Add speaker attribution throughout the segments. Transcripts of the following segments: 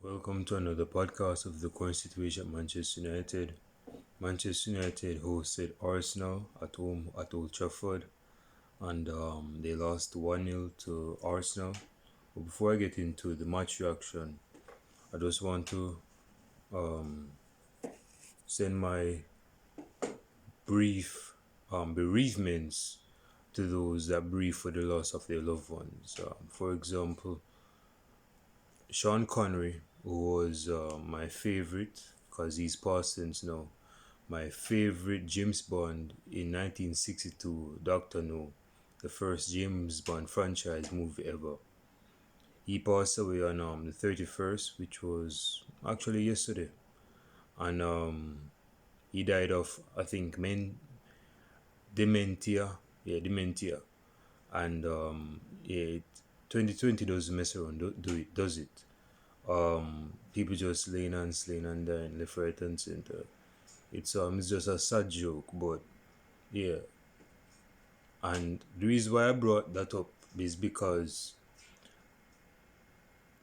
Speaker 1: Welcome to another podcast of the current situation at Manchester United. Manchester United hosted Arsenal at home at Old Trafford and they lost 1-0 to Arsenal. But before I get into the match reaction, I just want to um, send my brief bereavements to those that grieve for the loss of their loved ones. For example, Sean Connery, who was my favorite because he's passed since now. My favorite James Bond in 1962, Doctor No, the first James Bond franchise movie ever. He passed away on the 31st, which was actually yesterday. And he died of, I think, dementia. Yeah, dementia. And 2020 doesn't mess around, does it? People just slaying and dying left, right, and center. It's just a sad joke, but yeah. And the reason why I brought that up is because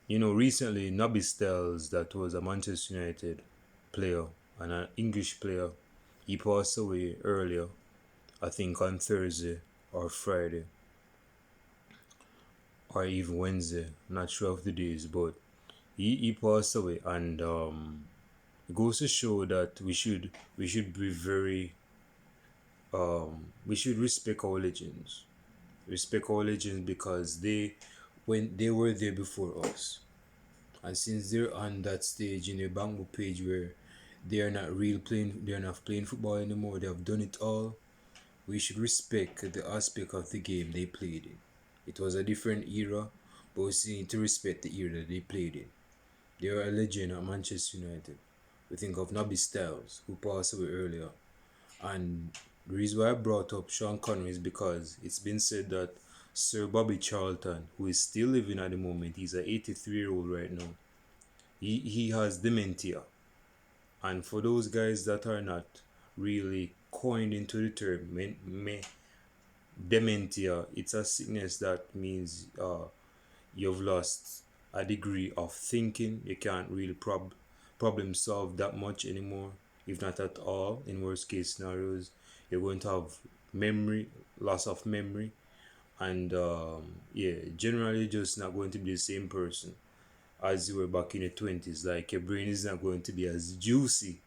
Speaker 1: recently Nobby Stells, that was a Manchester United player and an English player, he passed away earlier, I think on Thursday or Friday or even Wednesday. Not sure of the days, but he passed away, and it goes to show that we should be very we should respect our legends. Respect our legends because they were there before us. And since they're on that stage in their bank page where they're not playing football anymore, they have done it all, we should respect the aspect of the game they played in. It was a different era, but we still need to respect the era that they played in. They are a legend at Manchester United. We think of Nobby Styles, who passed away earlier. And the reason why I brought up Sean Connery is because it's been said that Sir Bobby Charlton, who is still living at the moment, he's an 83-year-old right now. He has dementia. And for those guys that are not really coined into the term, dementia, it's a sickness that means you've lost a degree of thinking. You can't really problem solve that much anymore, if not at all. In worst case scenarios, you're going to have loss of memory, and generally just not going to be the same person as you were back in the 20s. Like, your brain is not going to be as juicy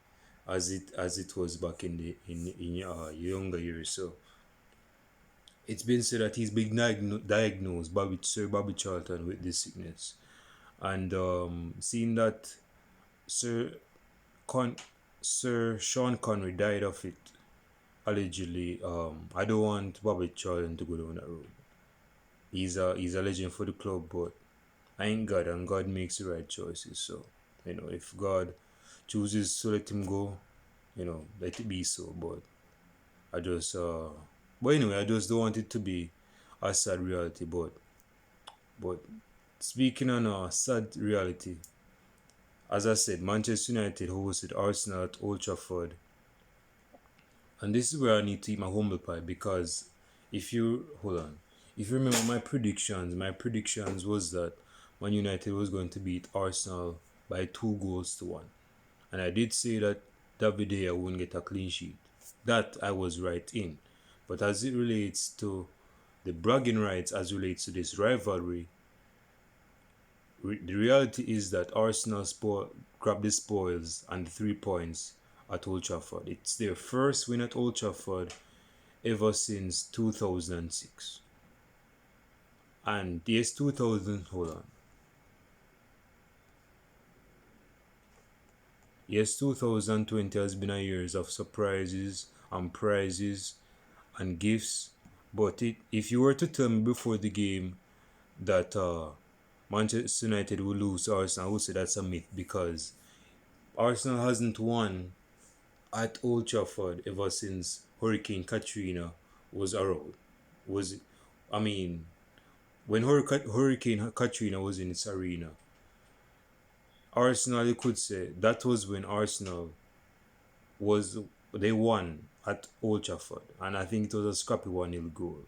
Speaker 1: as it was back in your younger years. So it's been said that he's been diagnosed by Sir Bobby Charlton with this sickness, and seeing that Sir Con Sir Sean Connery died of it allegedly, I don't want Bobby Charlton to go down that road. He's a legend for the club, but I ain't God, and God makes the right choices. So if God chooses to let him go, let it be so. I just but anyway, I just don't want it to be a sad reality. But speaking on a sad reality, as I said, Manchester United hosted Arsenal at Old Trafford. And this is where I need to eat my humble pie, because if you remember my predictions was that Man United was going to beat Arsenal by 2 goals to 1. And I did say that David De Gea wouldn't get a clean sheet. That I was right in. But as it relates to the bragging rights, as relates to this rivalry, the reality is that Arsenal grabbed the spoils and the 3 points at Old Trafford. It's their first win at Old Trafford ever since 2006. And yes, 2000, hold on. Yes, 2020 has been a year of surprises and prizes and gifts. But if you were to tell me before the game that Manchester United will lose to Arsenal, I would say that's a myth, because Arsenal hasn't won at Old Trafford ever since Hurricane Katrina was around. Was I mean, when Hurricane Katrina was in its arena, Arsenal, you could say that was when Arsenal was they won at Old Trafford, and I think it was a scrappy 1-0 goal.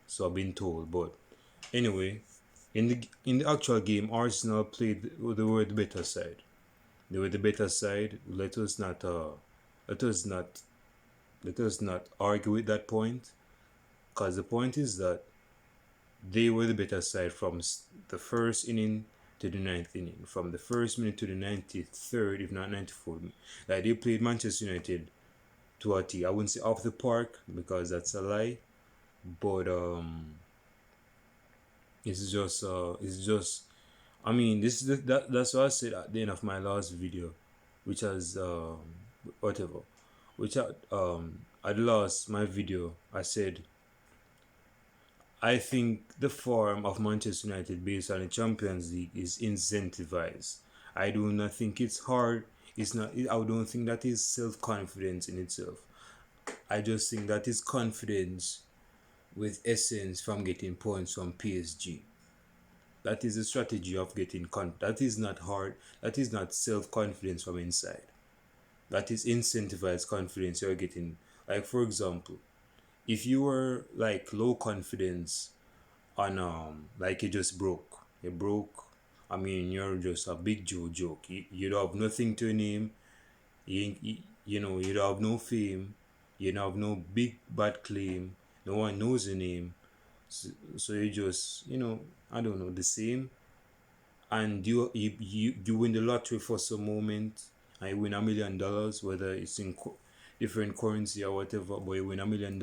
Speaker 1: So I've been told, but anyway, In the actual game, Arsenal played. They were the better side. They were the better side. Let us not let us not argue with that point, because the point is that they were the better side from the first inning to the ninth inning, from the first minute to the 93rd, if not 94th. Like they played Manchester United to a T. I wouldn't say off the park because that's a lie, but it's just. I mean, this is that's what I said at the end of my last video, which has whatever, which I'd lost my video. I said I think the form of Manchester United based on the Champions League is incentivized. I do not think it's hard. It's not. I don't think that is self confidence in itself. I just think that is confidence with essence from getting points from PSG. That is the strategy of getting that is not hard. That is not self confidence from inside. That is incentivized confidence you're getting. Like for example, if you were like low confidence on like you just broke. You broke. I mean you're just a big joke. You don't have nothing to name. You know, you don't have no fame. You don't have no big bad claim. No one knows your name. So you just, I don't know, the same. And you win the lottery for some moment. And you win $1 million, whether it's in different currency or whatever, but you win $1 million.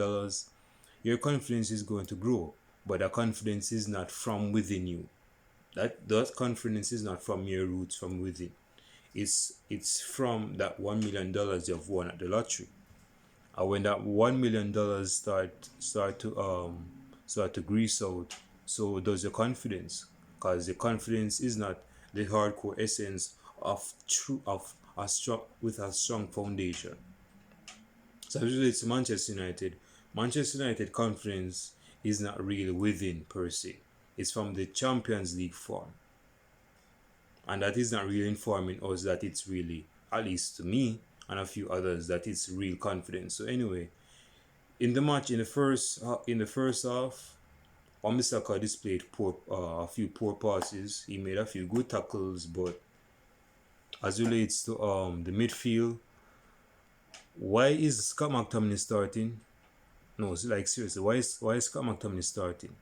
Speaker 1: Your confidence is going to grow. But that confidence is not from within you. That confidence is not from your roots from within. It's from that $1 million you've won at the lottery. And when that $1 million start to grease out, so does your confidence, because the confidence is not the hardcore essence of a strong foundation. So usually it's Manchester United confidence is not really within per se. It's from the Champions League form, and that is not really informing us that it's really, at least to me and a few others, that it's real confidence. So anyway, in the match, in the first half, Wan-Bissaka displayed a few poor passes. He made a few good tackles, but as relates to the midfield, why is Scott McTominay starting? No, like seriously, why is Scott McTominay starting?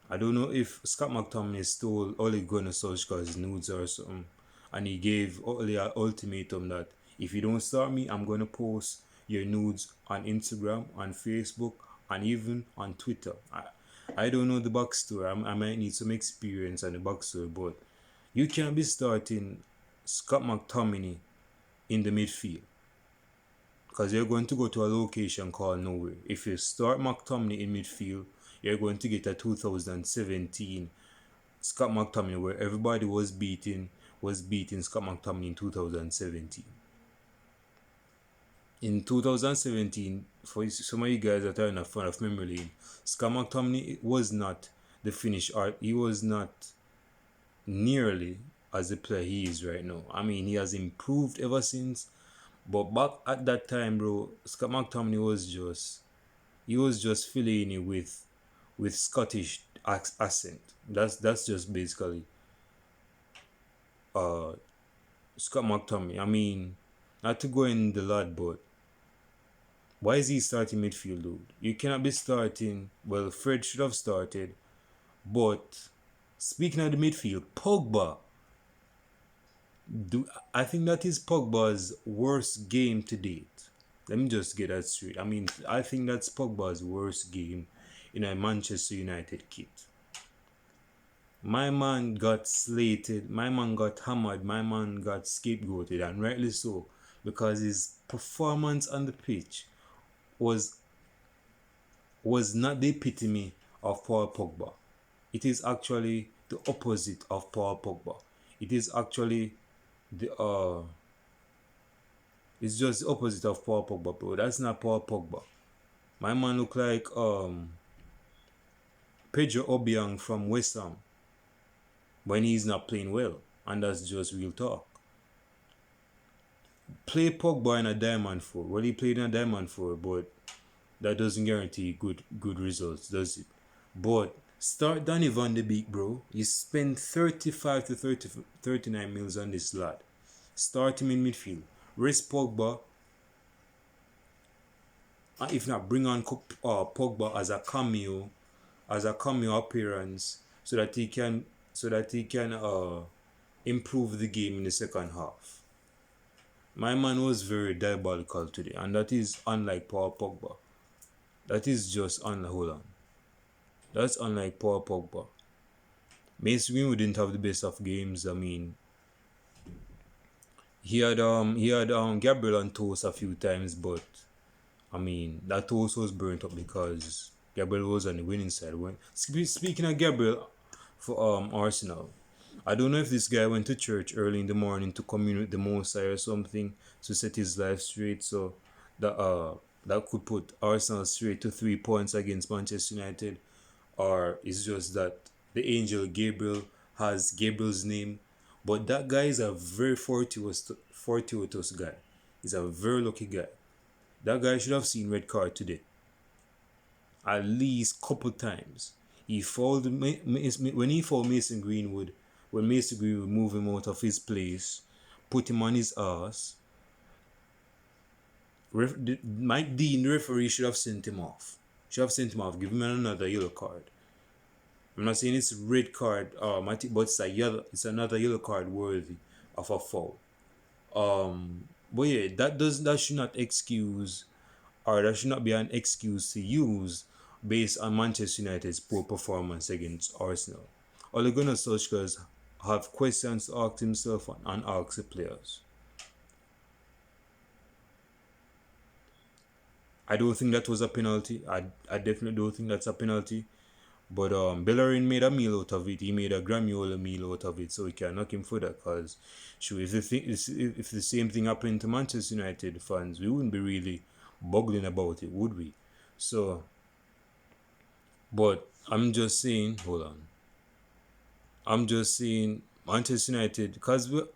Speaker 1: I don't know if Scott McTominay stole Ole Gunnar Solskjaer's nudes or something, and he gave Ole an ultimatum that if you don't start me, I'm gonna post your nudes on Instagram, on Facebook, and even on Twitter. I don't know the backstory. I might need some experience on the backstory, but you can't be starting Scott McTominay in the midfield, because you're going to go to a location called nowhere. If you start McTominay in midfield, you're going to get a 2017 Scott McTominay where everybody was beating Scott McTominay in 2017. In 2017, for some of you guys that are in a fan of memory lane, Scott McTominay was not the finished art. He was not nearly as the player he is right now. I mean, he has improved ever since. But back at that time, bro, Scott McTominay was just filling it with Scottish accent. That's just basically Scott McTominay. I mean, not to go in the lad, but why is he starting midfield, dude? You cannot be starting. Well, Fred should have started, but speaking of the midfield, Pogba. I think that is Pogba's worst game to date. Let me just get that straight. I mean, I think that's Pogba's worst game in a Manchester United kit. My man got slated, my man got hammered, my man got scapegoated, and rightly so, because his performance on the pitch was not the epitome of Paul Pogba. It is actually the opposite of Paul Pogba. It is actually it's just the opposite of Paul Pogba, bro. That's not Paul Pogba. My man look like Pedro Obiang from West Ham when he's not playing well, and that's just real talk. Play Pogba in a diamond four. Well, he played in a diamond four, but that doesn't guarantee good results, does it? But Start Danny Van de Beek, bro. You spend 35 to 39 mils on this lad. Start him in midfield. Rest Pogba. If not, bring on Pogba as a cameo appearance, so that he can improve the game in the second half. My man was very diabolical today, and that is unlike Paul Pogba. That is just unlike. Hold on. That's unlike Paul Pogba. Mason Greenwood didn't have the best of games. I mean, he had Gabriel on toast a few times, but I mean that toast was burnt up because Gabriel was on the winning side. When speaking of Gabriel for Arsenal, I don't know if this guy went to church early in the morning to commune with the Mosai or something to set his life straight, so that could put Arsenal straight to 3 points against Manchester United, or it's just that the angel Gabriel has Gabriel's name. But that guy is a very fortuitous guy. He's a very lucky guy. That guy should have seen red card today. At least couple times. He fouled when he fouled Mason Greenwood. When Mason Greenwood moved him out of his place, put him on his ass. Mike Dean, the referee, should have sent him off. Give him another yellow card. I'm not saying it's a red card, but it's another yellow card worthy of a foul. But yeah, that should not excuse, or that should not be an excuse to use based on Manchester United's poor performance against Arsenal. Ole Gunnar Solskjaer have questions to ask himself and ask the players. I don't think that was a penalty. I definitely don't think that's a penalty. But Bellerin made a meal out of it. He made a Gramiola meal out of it, so we can knock him for that. Because if the same thing happened to Manchester United fans, we wouldn't be really bugging about it, would we? So, but I'm just saying, hold on. I'm just saying Manchester United, because a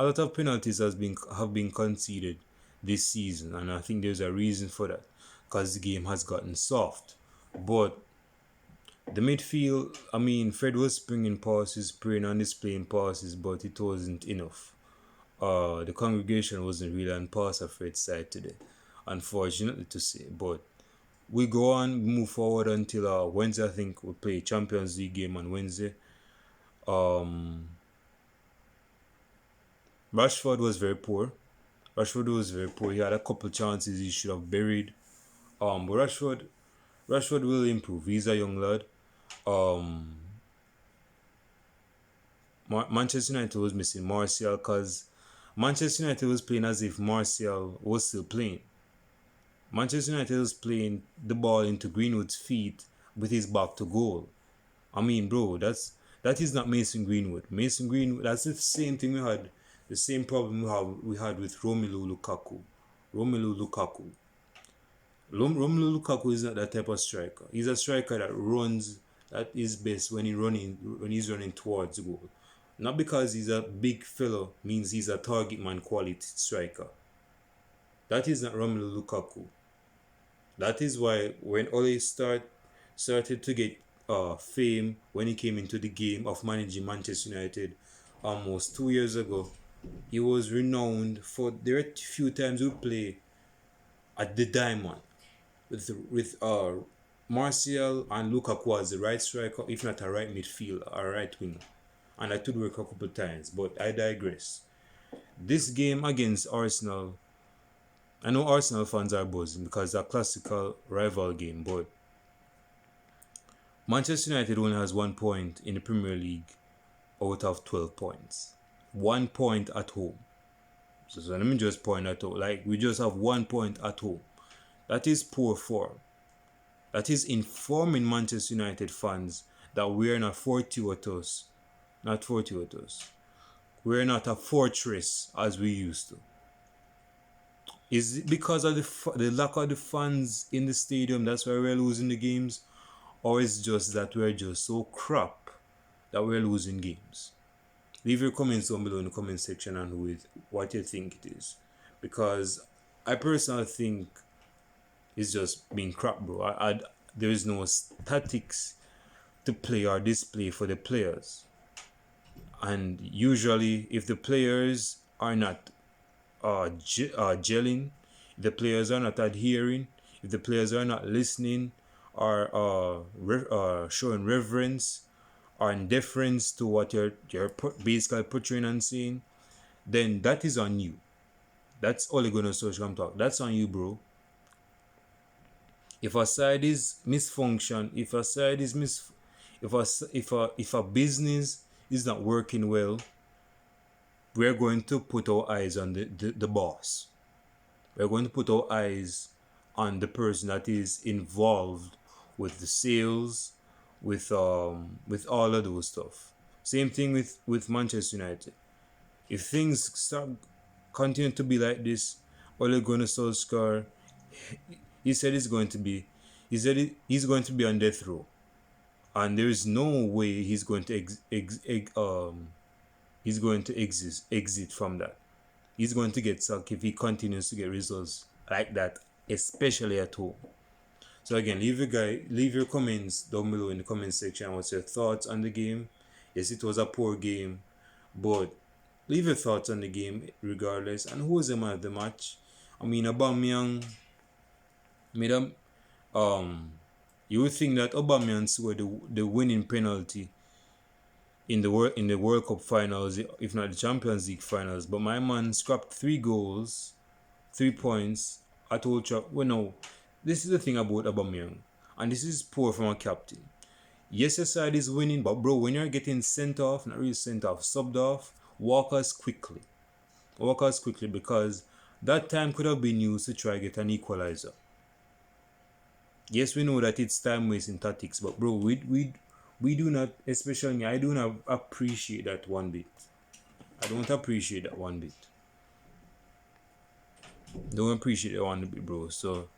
Speaker 1: lot of penalties have been conceded this season, and I think there's a reason for that, because the game has gotten soft. But the midfield, I mean, Fred was springing passes, praying on displaying passes, but it wasn't enough. The congregation wasn't really on pass of Fred's side today, unfortunately to say. But we go on, move forward until Wednesday. I think we'll play Champions League game on Wednesday. Rashford was very poor. He had a couple chances he should have buried. But Rashford will improve. He's a young lad. Manchester United was missing Martial, because Manchester United was playing as if Martial was still playing. Manchester United was playing the ball into Greenwood's feet with his back to goal. I mean, bro, that is not Mason Greenwood. Mason Greenwood, that's the same thing we had. The same problem we had with Romelu Lukaku. Romelu Lukaku is not that type of striker. He's a striker that runs at his best when he's running towards goal. Not because he's a big fellow means he's a target man quality striker. That is not Romelu Lukaku. That is why when Ole started to get fame when he came into the game of managing Manchester United almost 2 years ago, he was renowned for, there are few times we play at the diamond with Martial and Lukaku as the right striker, if not a right midfielder, a right winger. And that would work a couple times, but I digress. This game against Arsenal, I know Arsenal fans are buzzing because it's a classical rival game, but Manchester United only has 1 point in the Premier League out of 12 points. 1 point at home. So let me just point that out. Like, we just have 1 point at home. That is poor form. That is informing Manchester United fans that we're not fortuitous. We're not a fortress as we used to. Is it because of the lack of the fans in the stadium, that's why we're losing the games? Or is it just that we're just so crap that we're losing games? Leave your comments down below in the comment section and with what you think it is. Because I personally think it's just being crap, bro. There is no statics to play or display for the players. And usually, if the players are not gelling, if the players are not adhering, if the players are not listening or showing reverence or indifference to what you're basically portraying and saying, then that is on you. That's Ole Gunnar Solskjaer talk. That's on you, bro. If a side is misfunction, if a side is if a business is not working well, we're going to put our eyes on the boss. We're going to put our eyes on the person that is involved with the sales, with all of those stuff. Same thing with Manchester United. If things start continue to be like this, Ole Gunnar Solskjaer, he said he's going to be on death row, and there is no way he's going to exit from that. He's going to get sacked if he continues to get results like that, especially at home. So again, leave your comments down below in the comment section. What's your thoughts on the game? Yes, it was a poor game, but leave your thoughts on the game regardless. And who was the man of the match? I mean, Aubameyang made him. You would think that Aubameyang scored the winning penalty in the World Cup finals, if not the Champions League finals. But my man scrapped 3 goals, 3 points at Old Trafford. Well, no, this is the thing about Aubameyang, and this is poor from a captain. Yes, your side is winning, but bro, when you're getting sent off, not really sent off, subbed off, walk us quickly, because that time could have been used to try to get an equalizer. Yes, we know that it's time wasting tactics, but bro, we do not, especially me, I do not appreciate that one bit. I don't appreciate that one bit. Don't appreciate that one bit, bro. So,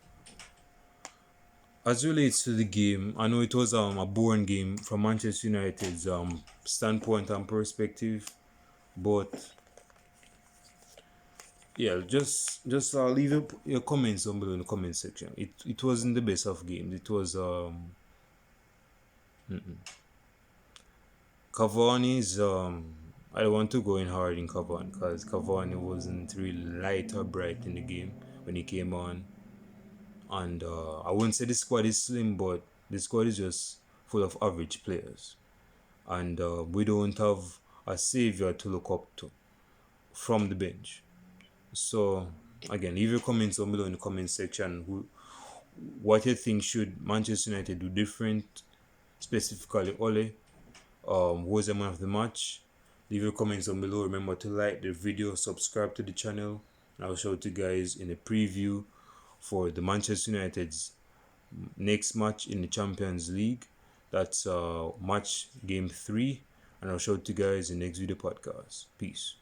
Speaker 1: as relates to the game, I know it was a boring game from Manchester United's standpoint and perspective, but yeah, just leave your comments down below in the comment section. It wasn't the best of games. It was Cavani's I don't want to go in hard in Cavani because Cavani wasn't really light or bright in the game when he came on. And I wouldn't say the squad is slim, but the squad is just full of average players. And we don't have a savior to look up to from the bench. So, again, leave your comments down below in the comment section. What you think should Manchester United do different, specifically Ole. Who was the man of the match? Leave your comments down below. Remember to like the video, subscribe to the channel, and I'll show you guys in a preview for the Manchester United's next match in the Champions League. That's match game 3, and I'll show you guys in the next video podcast. Peace.